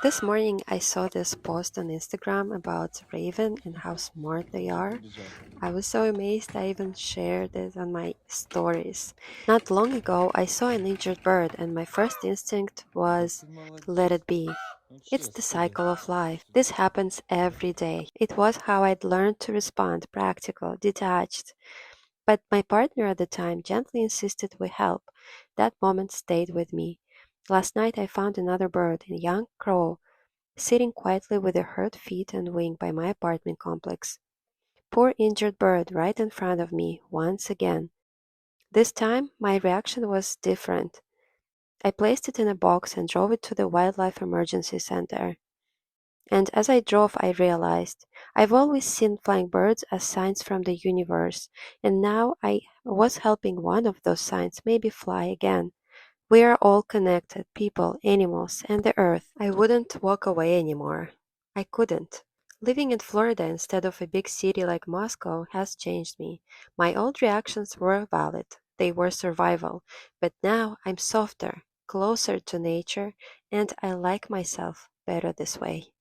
This morning I saw this post on Instagram about raven and how smart they are. I was so amazed I even shared it on my stories. Not long ago I saw an injured bird and my first instinct was let it be. It's the cycle of life. This happens every day. It was how I'd learned to respond, practical, detached. But my partner at the time gently insisted we help. That moment stayed with me. Last night I found another bird, a young crow, sitting quietly with a hurt feet and wing by my apartment complex. Poor injured bird right in front of me, once again. This time, my reaction was different. I placed it in a box and drove it to the Wildlife Emergency Center. And as I drove, I realized I've always seen flying birds as signs from the universe, and now I was helping one of those signs maybe fly again. We are all connected, people, animals, and the earth. I wouldn't walk away anymore. I couldn't. Living in Florida instead of a big city like Moscow has changed me. My old reactions were valid, they were survival, but now I'm softer, closer to nature, and I like myself better this way.